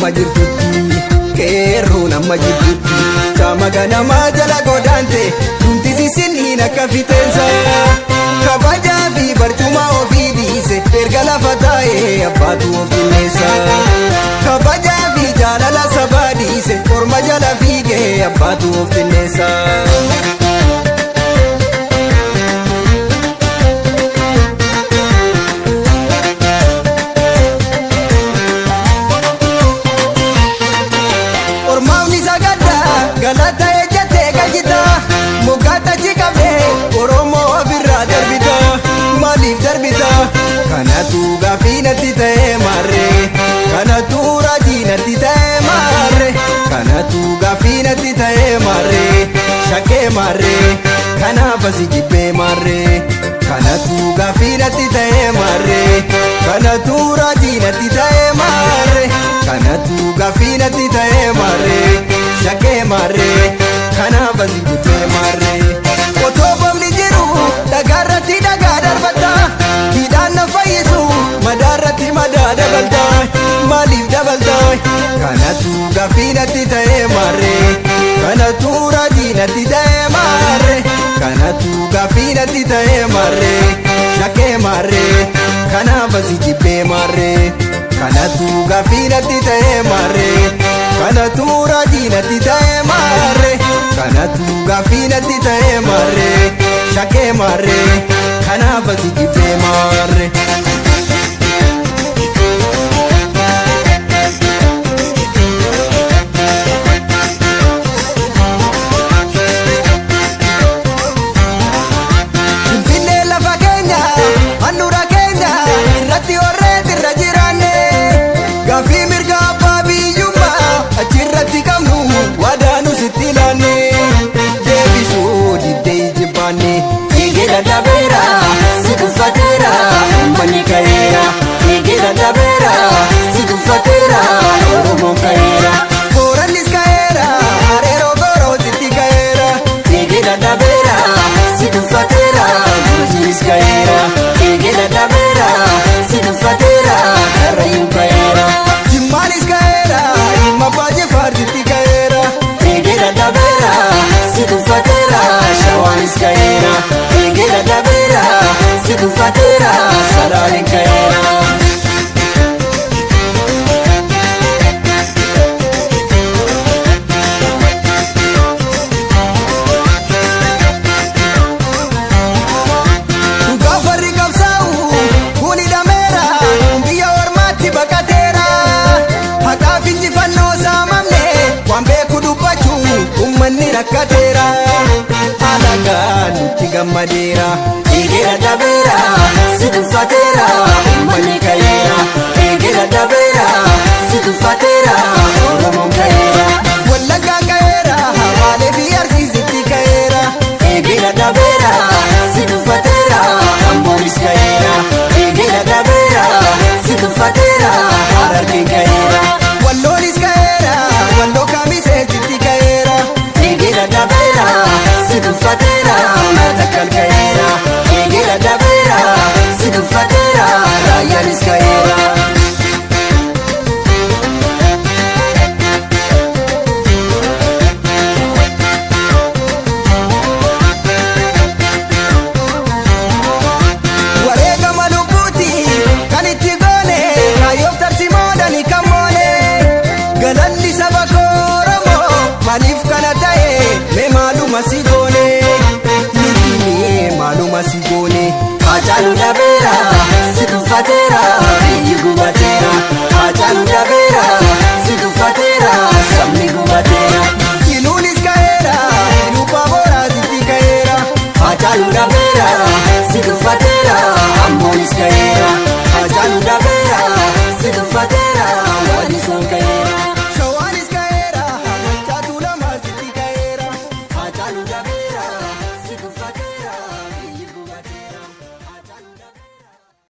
amma jirtutti qeerroon amma jirtutti chama ganamaa jala godaante dhumti sisinniin akka fiteensa kabajaa fi barcuma ofii dhiise erga lafa taa'ee abbaatu of qinneessa kabajaa fi jaalala sabaa dhiise orma jala fiigee abbaatu of qinneessa. Galata ejjate galchita mukaata chikabe Oromoo ofirraa darbita maaliif darbita kanatu gaaffii natti ta'e marree kanatu raajii natti ta'e marree kanatu gaaffii natti ta'e marree shakkee marree kanaaf asi jibbee marree kanatu gaaffii natti ta'e marree kanatu raajii natti ta'e marree kanatu gaaffii natti ta'e marree shakkee marree kanaaf asi jibbee marree otoo bofni jiru dhagaarratti dhagaa darbata hidhaan na fayyisu madaarratti madaa dabalta maaliif dabalta kanatu gaaffii natti ta'e marree kanatu raajii natti ta'e marree kanatu gaaffii natti ta'e marree shakkee marree kanaaf asi jibbee marree kanatu gaaffii natti ta'e marree kanatu raajii natti ta'e marree kanatu gaaffii natti ta'e marree shakkee marree kanaaf asi jibbee marree. Dabera, situ fatera, mani kaera. Tigila dabera, situ fatera, oromo kaera. Koranis kaera, arero goro titi kaera. Tigila dabera, situ fatera, mujiris kaera. Tigila dabera, situ fatera, karayu kaera. Jimanis kaera, imabaje far titi kaera. Tigila dabera, situ fatera, shawanis kaera. Tigila dabera, situ fatera, salaalin kaera. Gaafarri qabsaa'u kuni dhameera biyya ormaatti baqateera haqaaf injifannoo saamamne waan beeku dubbachuu ummanni rakkateera alagaan nutti gammadeera. Tigila dabera, situ fatera, mani kaera. Tigila dabera, situ fatera, oromo kaera. Wallaga kaera, hawaale fi arsiisitti kaera. Tigila dabera, situ fatera, amboris kaera. Tigila dabera, situ fatera, harargee kaera. Walloonis kaera, walloo kamisee jitti kaera. Tigila dabera, situ fatera, madakkal kaera. Tigila dabera, situ fatera, raayyaanis kaera. Wareegama lubbuuti kan itti goone kaayyoof tarsiimoodhani kan moone galanni saba koo Oromoo maaliif kana ta'e mee maaluma si goone maaluma si goone. Haacaaluu dabera, situ fatera,